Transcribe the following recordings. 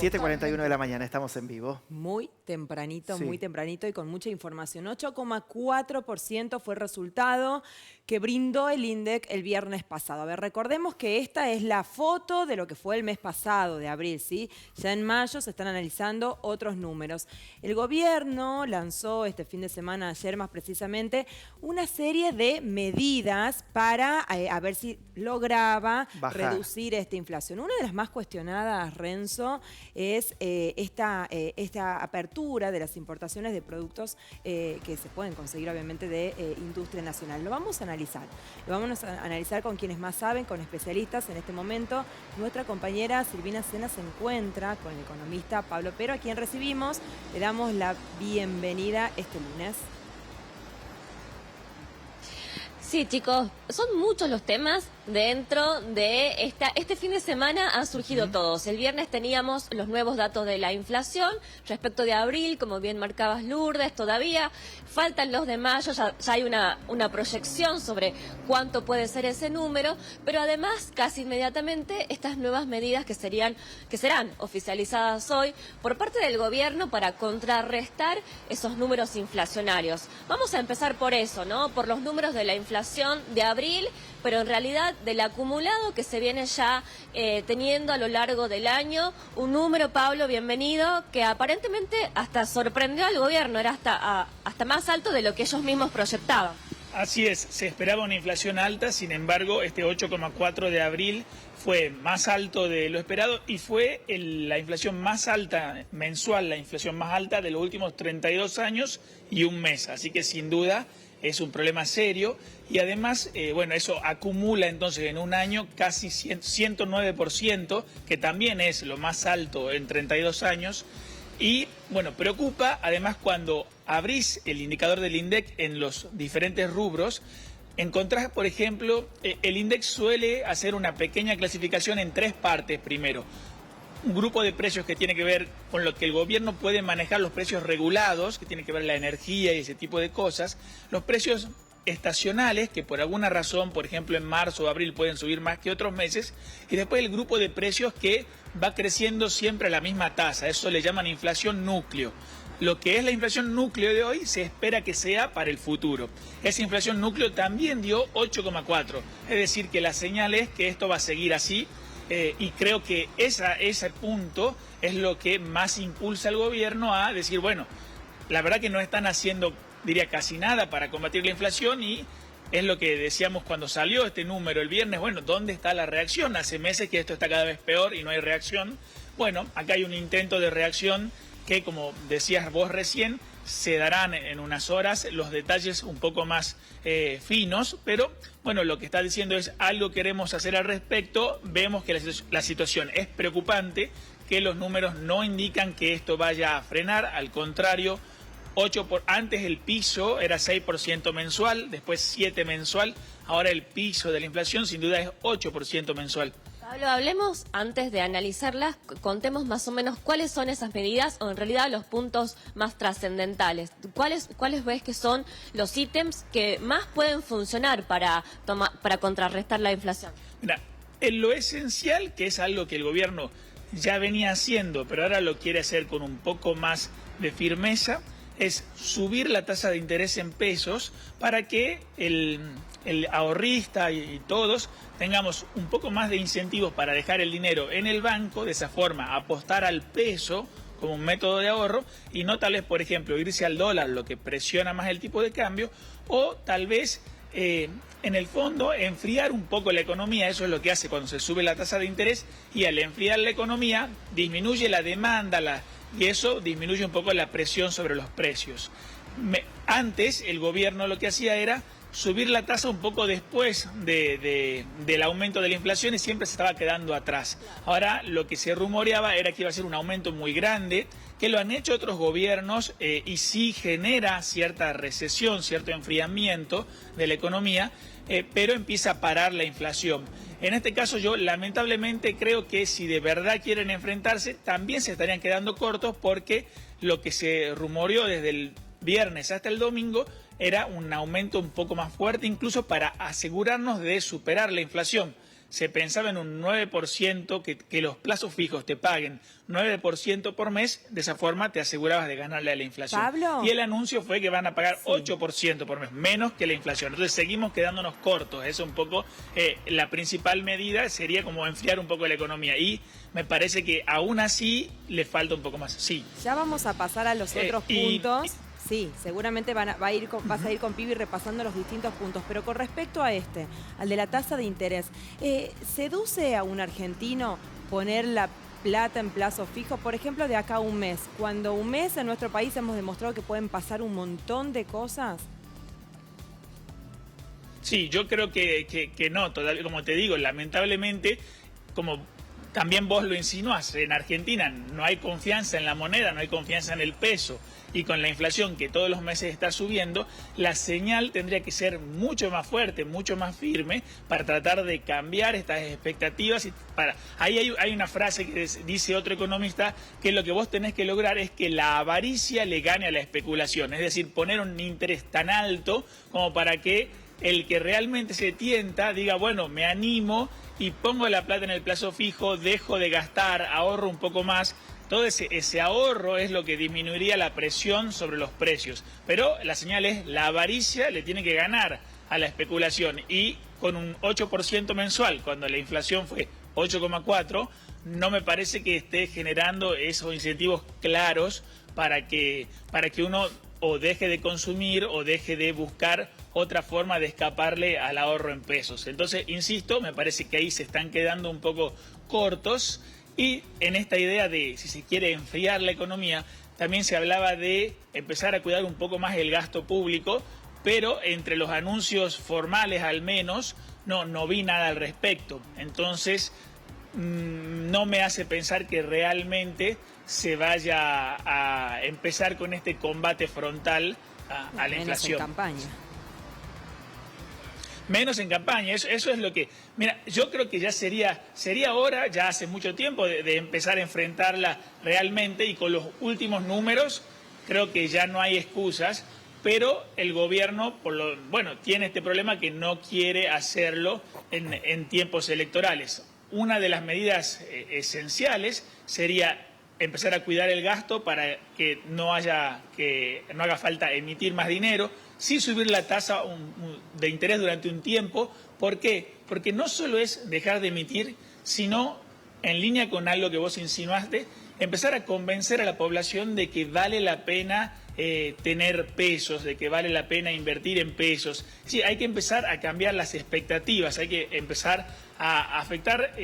7:41 de la mañana, estamos en vivo. Muy tempranito, Sí. muy tempranito y con mucha información. 8,4% fue el resultado que brindó el INDEC el viernes pasado. A ver, recordemos que esta es la foto de lo que fue el mes pasado, de abril, ¿sí? Ya en mayo se están analizando otros números. El gobierno lanzó este fin de semana, ayer más precisamente, una serie de medidas para a ver si lograba reducir esta inflación. Una de las más cuestionadas, Renzo, es esta apertura de las importaciones de productos que se pueden conseguir obviamente de industria nacional. Lo vamos a analizar. Lo vamos a analizar con quienes más saben, con especialistas en este momento. Nuestra compañera Silvina Sena se encuentra con el economista Pablo Pero, a quien recibimos. Le damos la bienvenida este lunes. Sí, chicos, son muchos los temas dentro de este fin de semana. Han surgido todos. El viernes teníamos los nuevos datos de la inflación respecto de abril, como bien marcabas, Lourdes. Todavía faltan los de mayo, ya hay una proyección sobre cuánto puede ser ese número, pero además casi inmediatamente estas nuevas medidas que serán oficializadas hoy por parte del gobierno para contrarrestar esos números inflacionarios. Vamos a empezar por eso, ¿no? Por los números de la inflación de abril, pero en realidad del acumulado que se viene ya teniendo a lo largo del año. Un número, Pablo, bienvenido, que aparentemente hasta sorprendió al gobierno, era hasta más alto de lo que ellos mismos proyectaban. Así es, se esperaba una inflación alta, sin embargo, este 8,4 de abril fue más alto de lo esperado y fue la inflación más alta mensual, la inflación más alta de los últimos 32 años y un mes. Así que sin duda es un problema serio y además, bueno, eso acumula entonces en un año casi 109%, que también es lo más alto en 32 años. Y bueno, preocupa además cuando abrís el indicador del INDEC en los diferentes rubros, encontrás, por ejemplo, el INDEC suele hacer una pequeña clasificación en tres partes primero. Un grupo de precios que tiene que ver con lo que el gobierno puede manejar, los precios regulados, que tiene que ver la energía y ese tipo de cosas, los precios estacionales, que por alguna razón, por ejemplo en marzo o abril pueden subir más que otros meses, y después el grupo de precios que va creciendo siempre a la misma tasa, eso le llaman inflación núcleo. Lo que es la inflación núcleo de hoy se espera que sea para el futuro. Esa inflación núcleo también dio 8,4, es decir que la señal es que esto va a seguir así. Y creo que ese punto es lo que más impulsa al gobierno a decir, bueno, la verdad que no están haciendo, diría, casi nada para combatir la inflación y es lo que decíamos cuando salió este número el viernes, bueno, ¿dónde está la reacción? Hace meses que esto está cada vez peor y no hay reacción. Bueno, acá hay un intento de reacción que, como decías vos recién, se darán en unas horas los detalles un poco más finos, pero bueno, lo que está diciendo es algo queremos hacer al respecto. Vemos que la situación es preocupante, que los números no indican que esto vaya a frenar, al contrario, antes el piso era 6% mensual, después 7% mensual, ahora el piso de la inflación sin duda es 8% mensual. Pablo, hablemos, antes de analizarlas, contemos más o menos cuáles son esas medidas o en realidad los puntos más trascendentales. ¿Cuáles ves que son los ítems que más pueden funcionar para contrarrestar la inflación? Mira, en lo esencial, que es algo que el gobierno ya venía haciendo, pero ahora lo quiere hacer con un poco más de firmeza, es subir la tasa de interés en pesos para que el ahorrista y todos tengamos un poco más de incentivos para dejar el dinero en el banco, de esa forma apostar al peso como un método de ahorro y no tal vez, por ejemplo, irse al dólar, lo que presiona más el tipo de cambio, o tal vez en el fondo enfriar un poco la economía. Eso es lo que hace cuando se sube la tasa de interés y al enfriar la economía disminuye la demanda y eso disminuye un poco la presión sobre los precios. Antes el gobierno lo que hacía era subir la tasa un poco después del aumento de la inflación y siempre se estaba quedando atrás. Ahora lo que se rumoreaba era que iba a ser un aumento muy grande, que lo han hecho otros gobiernos y sí genera cierta recesión, cierto enfriamiento de la economía, pero empieza a parar la inflación. En este caso yo lamentablemente creo que si de verdad quieren enfrentarse también se estarían quedando cortos porque lo que se rumoreó desde el viernes hasta el domingo era un aumento un poco más fuerte incluso para asegurarnos de superar la inflación. se pensaba en un 9%, que los plazos fijos te paguen 9% por mes, de esa forma te asegurabas de ganarle a la inflación. ¿Pablo? Y el anuncio fue que van a pagar 8% por mes, menos que la inflación. Entonces seguimos quedándonos cortos. Eso un poco, la principal medida sería como enfriar un poco la economía. Y me parece que aún así le falta un poco más. Sí. Ya vamos a pasar a los otros puntos. Sí, seguramente vas a ir con Pibi repasando los distintos puntos, pero con respecto a al de la tasa de interés, ¿seduce a un argentino poner la plata en plazo fijo, por ejemplo, de acá a un mes? Cuando un mes en nuestro país hemos demostrado que pueden pasar un montón de cosas. Sí, yo creo que no, todavía, como te digo, lamentablemente, como también vos lo insinuás, en Argentina no hay confianza en la moneda, no hay confianza en el peso, y con la inflación que todos los meses está subiendo, la señal tendría que ser mucho más fuerte, mucho más firme, para tratar de cambiar estas expectativas. Ahí hay una frase que dice otro economista, que lo que vos tenés que lograr es que la avaricia le gane a la especulación, es decir, poner un interés tan alto como para que el que realmente se tienta diga, bueno, me animo y pongo la plata en el plazo fijo, dejo de gastar, ahorro un poco más. Todo ese ahorro es lo que disminuiría la presión sobre los precios. Pero la señal es, la avaricia le tiene que ganar a la especulación. Y con un 8% mensual, cuando la inflación fue 8,4%, no me parece que esté generando esos incentivos claros para que uno o deje de consumir o deje de buscar otra forma de escaparle al ahorro en pesos. Entonces, insisto, me parece que ahí se están quedando un poco cortos. Y en esta idea de, si se quiere, enfriar la economía, también se hablaba de empezar a cuidar un poco más el gasto público, pero entre los anuncios formales al menos no vi nada al respecto. Entonces, no me hace pensar que realmente se vaya a empezar con este combate frontal a la inflación. En campaña. Menos en campaña, eso es lo que... Mira, yo creo que ya sería hora, ya hace mucho tiempo, de empezar a enfrentarla realmente, y con los últimos números creo que ya no hay excusas, pero el gobierno, tiene este problema que no quiere hacerlo en tiempos electorales. Una de las medidas esenciales sería empezar a cuidar el gasto para que no haga falta emitir más dinero, sí subir la tasa de interés durante un tiempo. ¿Por qué? Porque no solo es dejar de emitir, sino, en línea con algo que vos insinuaste, empezar a convencer a la población de que vale la pena tener pesos, de que vale la pena invertir en pesos. Sí, hay que empezar a cambiar las expectativas, hay que empezar a afectar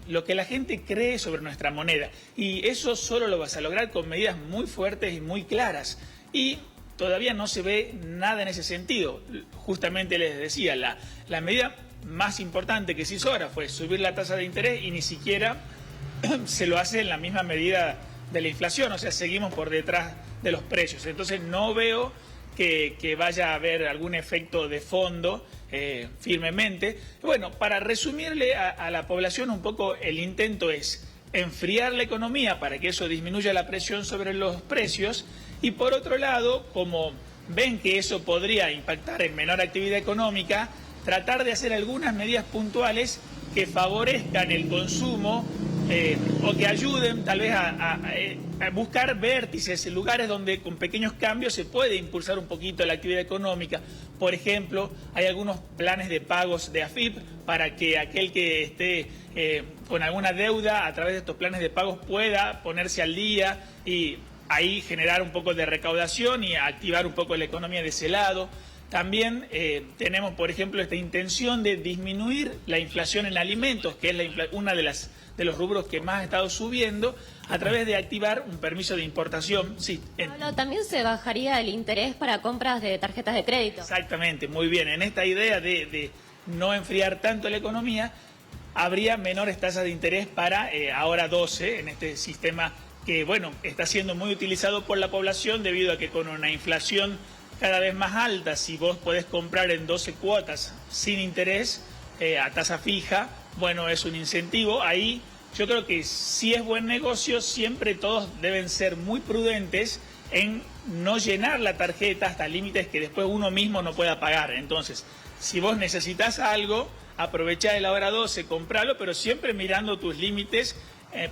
lo que la gente cree sobre nuestra moneda. Y eso solo lo vas a lograr con medidas muy fuertes y muy claras. Y todavía no se ve nada en ese sentido. Justamente les decía, la medida más importante que se hizo ahora fue subir la tasa de interés, y ni siquiera se lo hace en la misma medida de la inflación, o sea, seguimos por detrás de los precios. Entonces no veo que vaya a haber algún efecto de fondo firmemente. Bueno, para resumirle a la población un poco, el intento es enfriar la economía para que eso disminuya la presión sobre los precios, y por otro lado, como ven que eso podría impactar en menor actividad económica, tratar de hacer algunas medidas puntuales que favorezcan el consumo o que ayuden tal vez a buscar vértices, lugares donde con pequeños cambios se puede impulsar un poquito la actividad económica. Por ejemplo, hay algunos planes de pagos de AFIP para que aquel que esté con alguna deuda a través de estos planes de pagos pueda ponerse al día y ahí generar un poco de recaudación y activar un poco la economía de ese lado. También tenemos, por ejemplo, esta intención de disminuir la inflación en alimentos, que es una de los rubros que más ha estado subiendo, a través de activar un permiso de importación. Sí, Pablo, también se bajaría el interés para compras de tarjetas de crédito. Exactamente, muy bien. En esta idea de no enfriar tanto la economía, habría menores tasas de interés para ahora 12, en este sistema que, bueno, está siendo muy utilizado por la población debido a que con una inflación cada vez más alta, si vos podés comprar en 12 cuotas sin interés, a tasa fija, bueno, es un incentivo. Ahí yo creo que si es buen negocio, siempre todos deben ser muy prudentes en no llenar la tarjeta hasta límites que después uno mismo no pueda pagar. Entonces, si vos necesitas algo, aprovechá la hora 12, compralo, pero siempre mirando tus límites,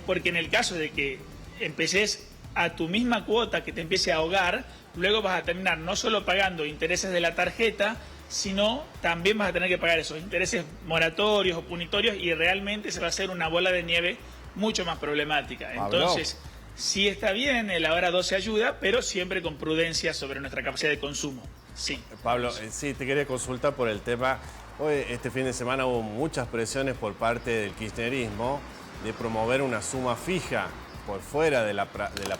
porque en el caso de que empeces a tu misma cuota que te empiece a ahogar, luego vas a terminar no solo pagando intereses de la tarjeta, sino también vas a tener que pagar esos intereses moratorios o punitorios y realmente se va a hacer una bola de nieve mucho más problemática. Entonces, sí está bien, la hora 12 ayuda, pero siempre con prudencia sobre nuestra capacidad de consumo. Sí. Pablo, sí, te quería consultar por el tema. Hoy, este fin de semana, hubo muchas presiones por parte del kirchnerismo de promover una suma fija por fuera de la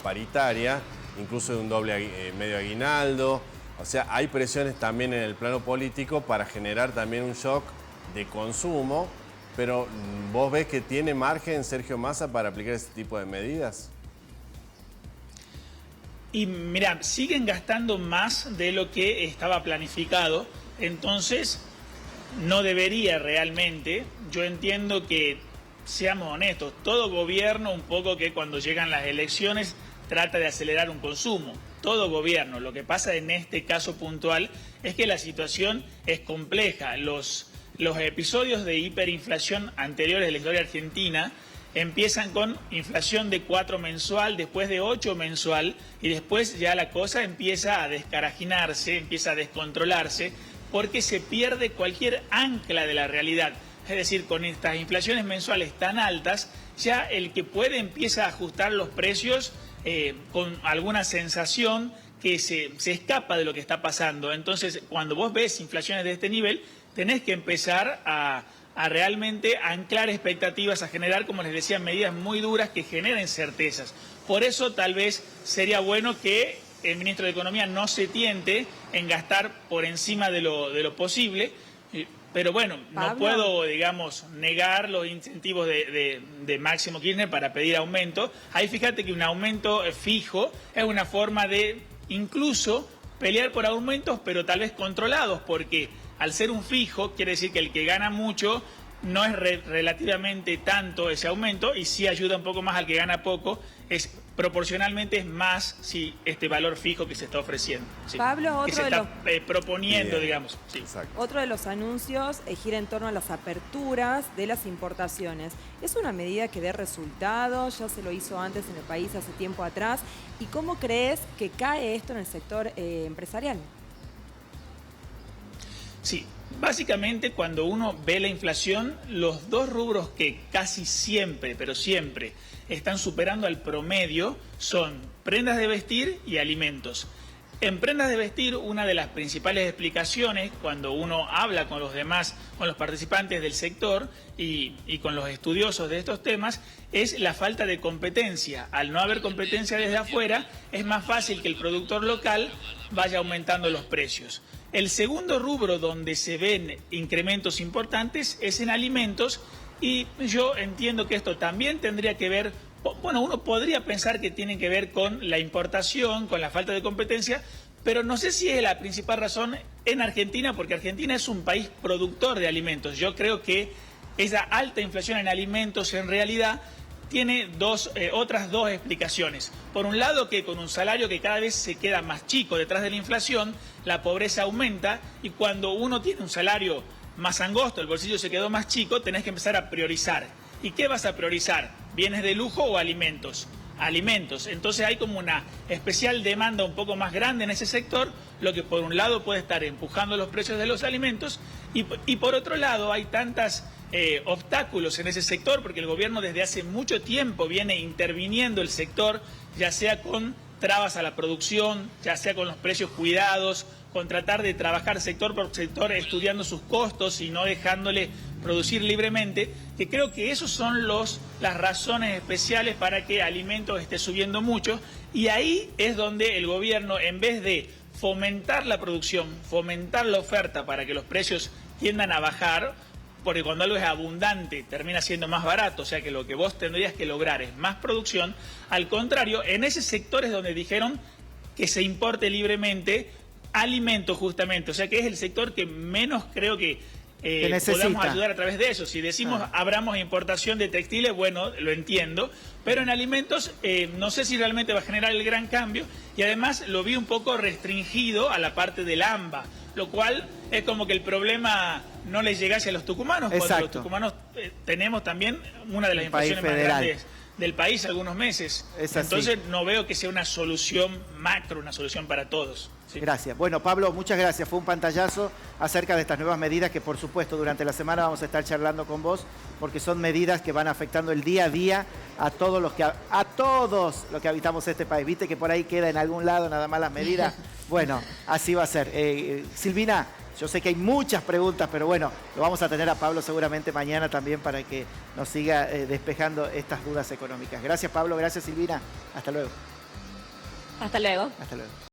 paritaria, incluso de un doble medio aguinaldo. O sea, hay presiones también en el plano político para generar también un shock de consumo, pero ¿vos ves que tiene margen Sergio Massa para aplicar ese tipo de medidas? Y mira, siguen gastando más de lo que estaba planificado, entonces no debería realmente. Yo entiendo que, seamos honestos, todo gobierno un poco que cuando llegan las elecciones trata de acelerar un consumo. Todo gobierno. Lo que pasa en este caso puntual es que la situación es compleja. Los episodios de hiperinflación anteriores de la historia argentina empiezan con inflación de 4 mensual, después de 8 mensual, y después ya la cosa empieza a descarajinarse, empieza a descontrolarse, porque se pierde cualquier ancla de la realidad. Es decir, con estas inflaciones mensuales tan altas, ya el que puede empieza a ajustar los precios con alguna sensación que se escapa de lo que está pasando. Entonces, cuando vos ves inflaciones de este nivel, tenés que empezar a realmente anclar expectativas, a generar, como les decía, medidas muy duras que generen certezas. Por eso tal vez sería bueno que el ministro de Economía no se tiente en gastar por encima de lo posible. Pero bueno, Pablo, no puedo, digamos, negar los incentivos de Máximo Kirchner para pedir aumento. Ahí fíjate que un aumento fijo es una forma de incluso pelear por aumentos, pero tal vez controlados, porque al ser un fijo quiere decir que el que gana mucho no es relativamente tanto ese aumento y sí ayuda un poco más al que gana poco. Proporcionalmente es más este valor fijo que se está ofreciendo. Sí, Pablo, que se está proponiendo, digamos. Sí. Otro de los anuncios gira en torno a las aperturas de las importaciones. ¿Es una medida que dé resultados? Ya se lo hizo antes en el país hace tiempo atrás. ¿Y cómo crees que cae esto en el sector empresarial? Sí, básicamente cuando uno ve la inflación, los dos rubros que casi siempre, pero siempre, están superando al promedio son prendas de vestir y alimentos. En prendas de vestir, una de las principales explicaciones cuando uno habla con los demás, con los participantes del sector y con los estudiosos de estos temas, es la falta de competencia. Al no haber competencia desde afuera, es más fácil que el productor local vaya aumentando los precios. El segundo rubro donde se ven incrementos importantes es en alimentos y yo entiendo que esto también tendría que ver, bueno, uno podría pensar que tiene que ver con la importación, con la falta de competencia, pero no sé si es la principal razón en Argentina, porque Argentina es un país productor de alimentos. Yo creo que esa alta inflación en alimentos en realidad tiene otras dos explicaciones. Por un lado, que con un salario que cada vez se queda más chico detrás de la inflación, la pobreza aumenta y cuando uno tiene un salario más angosto, el bolsillo se quedó más chico, tenés que empezar a priorizar. ¿Y qué vas a priorizar? ¿Bienes de lujo o alimentos? Alimentos. Entonces hay como una especial demanda un poco más grande en ese sector, lo que por un lado puede estar empujando los precios de los alimentos y por otro lado hay tantos obstáculos en ese sector porque el gobierno desde hace mucho tiempo viene interviniendo el sector, ya sea con trabas a la producción, ya sea con los precios cuidados, con tratar de trabajar sector por sector estudiando sus costos y no dejándole producir libremente, que creo que esos son las razones especiales para que alimentos esté subiendo mucho y ahí es donde el gobierno, en vez de fomentar la producción, fomentar la oferta para que los precios tiendan a bajar, porque cuando algo es abundante termina siendo más barato, o sea que lo que vos tendrías que lograr es más producción, al contrario, en ese sector es donde dijeron que se importe libremente alimentos justamente, o sea que es el sector que menos creo que podamos ayudar a través de eso. Si decimos abramos importación de textiles, bueno, lo entiendo, pero en alimentos no sé si realmente va a generar el gran cambio, y además lo vi un poco restringido a la parte del AMBA, lo cual es como que el problema no les llegase a los tucumanos, cuando los tucumanos tenemos también una de las inflaciones más grandes del país algunos meses. Entonces no veo que sea una solución macro, una solución para todos. ¿Sí? Gracias. Bueno, Pablo, muchas gracias. Fue un pantallazo acerca de estas nuevas medidas que, por supuesto, durante la semana vamos a estar charlando con vos, porque son medidas que van afectando el día a día a todos los que habitamos este país. ¿Viste que por ahí queda en algún lado nada más las medidas? Bueno, así va a ser. Silvina, yo sé que hay muchas preguntas, pero bueno, lo vamos a tener a Pablo seguramente mañana también para que nos siga despejando estas dudas económicas. Gracias, Pablo. Gracias, Silvina. Hasta luego. Hasta luego. Hasta luego.